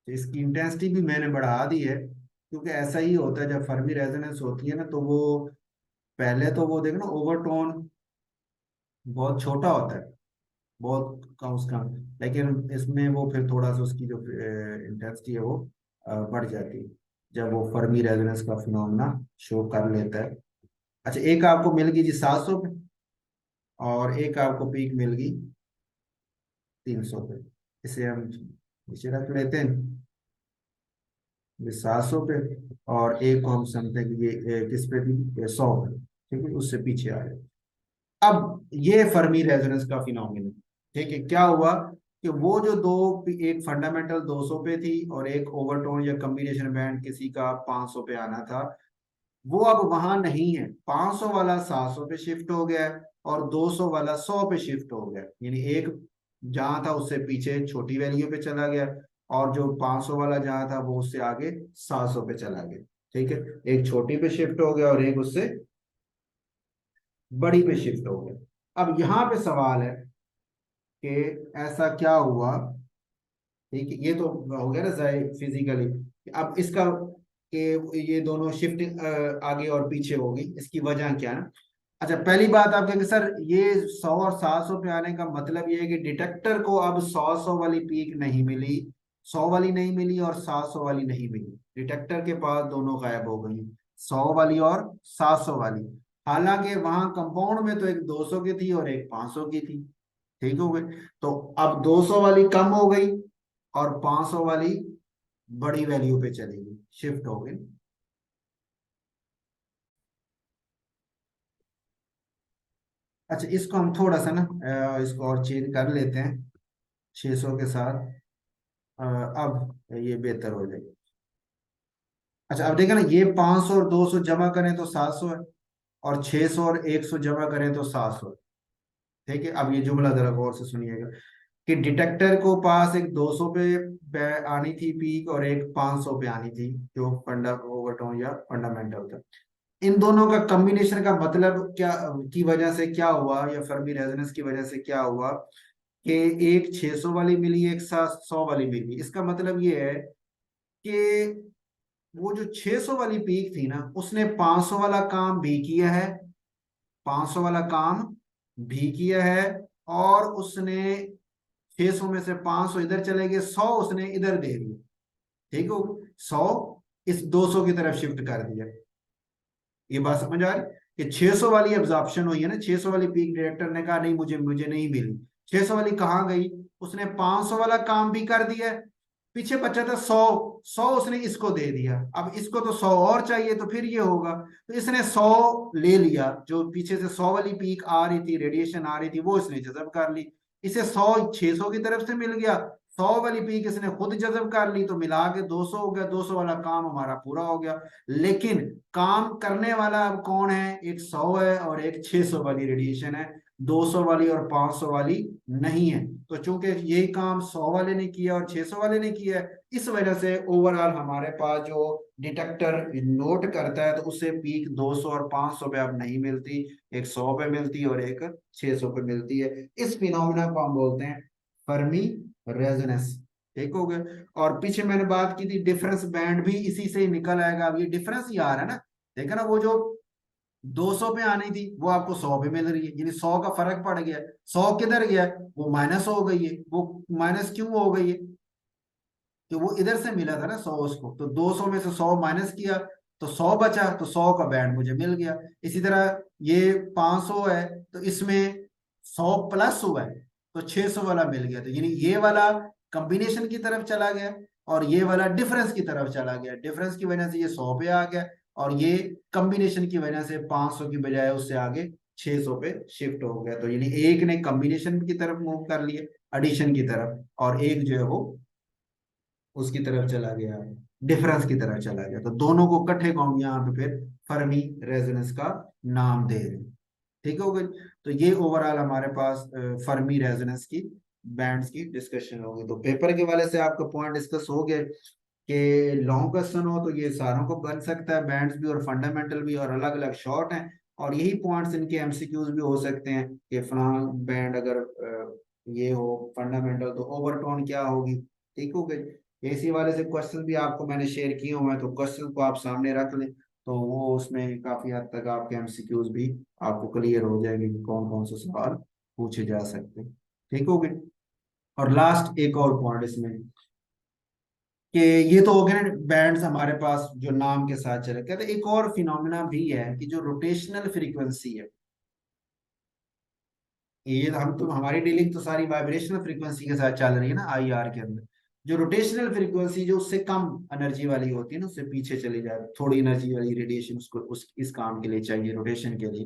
तो इसकी इंटेंसिटी भी मैंने बढ़ा दी है, क्योंकि ऐसा ही होता है जब फर्मी रेजोनेंस होती है ना, तो वो पहले तो वो देखो ना ओवरटोन बहुत छोटा होता है, बहुत कम उसका, लेकिन इसमें वो फिर थोड़ा सा उसकी जो इंटेंसिटी है वो बढ़ जाती है जब वो फर्मी रेजोनेंस का फिनोमेना शो कर लेता है। अच्छा, एक आपको मिल गई जी 700 पे, और एक आपको पीक मिल गई 300 पे। इसे हम नीचे रख लेते हैं, ये 700 पे, और एक को हम समझते हैं कि ये किस पे थी, ये 100 पे। ठीक है, उससे पीछे आ रहे। अब ये फर्मी रेजोनेंस का फिनोमिना। ठीक है, क्या हुआ कि वो जो दो, एक फंडामेंटल 200 पे थी और एक ओवरटोन या कॉम्बिनेशन बैंड किसी का 500 पे आना था, वो अब वहां नहीं है। 500 वाला 700 पे शिफ्ट हो गया है, और 200 वाला 100 पे शिफ्ट हो गया, यानी एक जहां था उससे पीछे छोटी वैल्यू पे चला गया, और जो 500 वाला जहां था वो उससे आगे 700 पे चला गया। ठीक है, एक छोटी पे शिफ्ट हो गया और एक उससे बड़ी पे शिफ्ट हो गया। अब यहाँ पे सवाल है कि ऐसा क्या हुआ। ठीक है, ये तो हो गया ना फिजिकली। अब इसका कि ये दोनों शिफ्टिंग आगे और पीछे होगी, इसकी वजह क्या है ना। अच्छा, पहली बात आप कहेंगे सर ये 100 और 700 पे आने का मतलब ये है कि डिटेक्टर को अब 100 वाली पीक नहीं मिली, 100 वाली नहीं मिली और 700 वाली नहीं मिली, डिटेक्टर के पास दोनों गायब हो गई, 100 वाली और 700 वाली। हालांकि वहां कंपाउंड में तो एक 200 की थी और एक 500 की थी। ठीक हो गई। तो अब 200 वाली कम हो गई और 500 वाली बड़ी वैल्यू पे चली गई, शिफ्ट हो गई। अच्छा, इसको हम थोड़ा सा ना इसको और चेंज कर लेते हैं 600 के साथ। अब ये बेहतर हो जाएगा। अच्छा, अब देखा ना, ये 500 और 200 जमा करें तो 700 है, और 600 और 100 जमा करें तो 700 है। ठीक है, अब ये जुमला जरा गौर से सुनिएगा कि डिटेक्टर को पास एक 200 पे आनी थी पीक और एक 500 पे आनी थी, जो फंडा ओवरटोन या फंडामेंटल था। इन दोनों का कॉम्बिनेशन का मतलब क्या, की वजह से क्या हुआ, या फर्मी रेजोनेंस की वजह से क्या हुआ कि एक 600 वाली मिली, एक 700 वाली मिली। इसका मतलब ये है कि वो जो 600 वाली पीक थी ना, उसने 500 वाला काम भी किया है, 500 वाला काम भी किया है, और उसने 600 में से 500 इधर चले गए, 100 उसने इधर दे दिया। ठीक हो, 100 इस 200 की तरफ शिफ्ट कर दिया। ये बात समझ आ रही कि 600 वाली एब्जॉर्प्शन हुई है ना, 600 वाली पीक डायरेक्टर ने कहा नहीं, मुझे मुझे नहीं मिली। 600 वाली कहाँ गई, उसने 500 वाला काम भी कर दिया, पीछे बचा था 100, 100 उसने इसको दे दिया। अब इसको तो 100 और चाहिए, तो फिर ये होगा, तो इसने 100 ले लिया, जो पीछे से 100 वाली पीक आ रही थी, रेडिएशन आ रही थी, वो इसने जज़ब कर ली। इसे 100 600 की तरफ से मिल गया, 100 वाली पीक इसने खुद जज़ब कर ली, तो मिला के 200 हो गया, 200 वाला काम हमारा पूरा हो गया। लेकिन काम करने वाला अब कौन है, एक 100 है और एक 600 वाली रेडिएशन है, 200 वाली और 500 वाली नहीं है। तो चूंकि यही काम 100 वाले ने किया और 600 वाले ने किया है, इस वजह से ओवरऑल हमारे पास जो डिटेक्टर नोट करता है, तो उससे पीक 200 और 500 पे अब नहीं मिलती, एक 100 पे मिलती है और एक 600 पे मिलती है। इस फिनोमिना को हम बोलते हैं फर्मी रेजोनेंस। ठीक हो गया। और पीछे मैंने बात की थी डिफरेंस बैंड भी इसी से ही निकल आएगा। अब ये डिफरेंस ही आ रहा है ना, देखा ना, वो जो 200 पे आनी थी वो आपको 100 पे मिल रही है, यानी 100 का फर्क पड़ गया। 100 किधर गया, वो माइनस हो गई है। वो माइनस क्यों हो गई है, कि वो इधर से मिला था ना 100 उसको, तो 200 में से 100 माइनस किया तो 100 बचा, तो 100 का बैंड मुझे मिल गया। इसी तरह ये 500 है, तो इसमें 100 प्लस हुआ है, तो 600 वाला मिल गया। तो यानी ये वाला कॉम्बिनेशन की तरफ चला गया और ये वाला डिफरेंस की तरफ चला गया। डिफरेंस की वजह से ये 100 पे आ गया, और ये कॉम्बिनेशन की वजह से 500 की बजाय उससे आगे 600 पे शिफ्ट हो गया। तो यानी एक ने कॉम्बिनेशन की तरफ मूव कर लिया, एडिशन की तरफ, और एक जो है वो उसकी तरफ चला गया, डिफरेंस की तरफ चला गया। तो दोनों को इकट्ठे को हम यहाँ पे फिर फर्मी रेजोनेंस का नाम दे रहे हैं। ठीक हो गई। तो ये ओवरऑल हमारे पास फर्मी रेजोनेंस की बैंड्स की डिस्कशन होगी। तो पेपर के वाले से आपका पॉइंट डिस्कस हो गए कि लॉन्ग क्वेश्चन हो तो ये सारों को बन सकता है, बैंड्स भी और फंडामेंटल भी, और अलग अलग शॉर्ट हैं। और यही पॉइंट्स इनके एमसीक्यूज भी हो सकते हैं कि फला बैंड अगर ये हो फंडामेंटल, तो ओवरटोन क्या होगी। ठीक हो गई। इसी वाले से क्वेश्चन भी आपको मैंने शेयर किए हुए हैं, तो क्वेश्चन को आप सामने रख लें, तो वो उसमें काफी हद तक आपके एमसीक्यूज भी आपको क्लियर हो जाएंगे कि कौन कौन से सवाल पूछे जा सकते हैं। ठीक हो गई। और लास्ट एक और पॉइंट इसमें कि ये तो हो गया ना बैंड्स हमारे पास जो नाम के साथ चले, कहते एक और फिनोमिना भी है कि जो रोटेशनल फ्रीक्वेंसी है। ये हम तो हमारी डीलिंग तो सारी वाइब्रेशनल फ्रीक्वेंसी के साथ चल रही है ना आईआर के अंदर। जो रोटेशनल फ्रीक्वेंसी जो उससे कम एनर्जी वाली होती है ना, उससे पीछे चली जाए, थोड़ी एनर्जी वाली रेडिएशन उसको उस इस काम के लिए चाहिए, रोटेशन के लिए,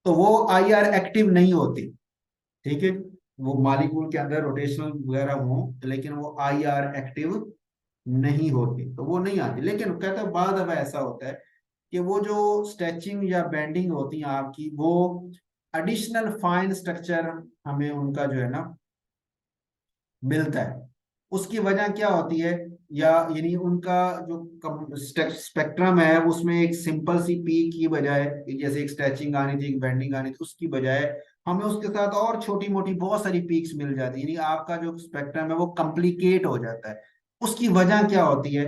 तो वो आईआर एक्टिव नहीं होती। ठीक है, वो मॉलिक्यूल के अंदर रोटेशनल वगैरह हो, लेकिन वो आईआर एक्टिव नहीं होती, तो वो नहीं आती। लेकिन कहता है बाद अब ऐसा होता है कि वो जो स्ट्रेचिंग या बेंडिंग होती है आपकी, वो एडिशनल फाइन स्ट्रक्चर हमें उनका जो है ना मिलता है। उसकी वजह क्या होती है, या यानी उनका जो स्पेक्ट्रम है उसमें एक सिंपल सी पीक की बजाय, जैसे एक स्ट्रेचिंग आनी थी, एक बेंडिंग आनी थी, उसकी बजाय हमें उसके साथ और छोटी मोटी बहुत सारी पीक्स मिल जाती है, यानी आपका जो स्पेक्ट्रम है वो कॉम्प्लिकेट हो जाता है। उसकी वजह क्या होती है,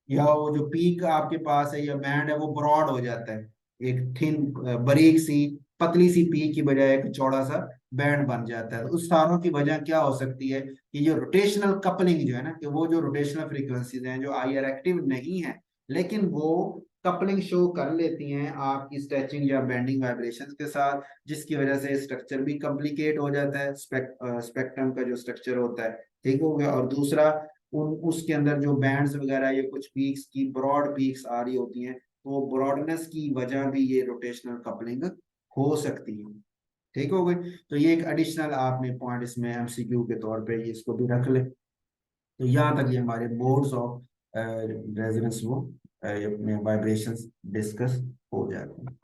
या वो जो पीक आपके पास है या बैंड है वो ब्रॉड हो जाता है, एक थिन बारीक सी पतली सी पीक की बजाय एक चौड़ा सा बैंड बन जाता है। तो उस सारों की वजह क्या हो सकती है कि जो रोटेशनल कपलिंग जो है ना, कि वो जो रोटेशनल फ्रीक्वेंसीज हैं जो आईआर एक्टिव नहीं है, लेकिन वो कपलिंग शो कर लेती हैं आपकी स्ट्रेचिंग या बेंडिंग वाइब्रेशंस के साथ, जिसकी वजह से स्ट्रक्चर भी कॉम्प्लिकेट हो जाता है, स्पेक्ट्रम का जो स्ट्रक्चर होता है। ठीक हो गया। और दूसरा, उसके अंदर जो बैंड्स वगैरह या कुछ पीक्स की ब्रॉड पीक्स आ रही होती हैं, तो वो ब्रॉडनेस की वजह भी ये रोटेशनल कपलिंग हो सकती है। ठीक हो गई। तो ये एक एडिशनल आपने पॉइंट इसमें एमसीक्यू के तौर पे ये इसको भी रख ले। तो यहाँ तक ये हमारे मोड्स ऑफ रेजोनेंस वो अपने वाइब्रेशंस डिस्कस हो जाते हैं।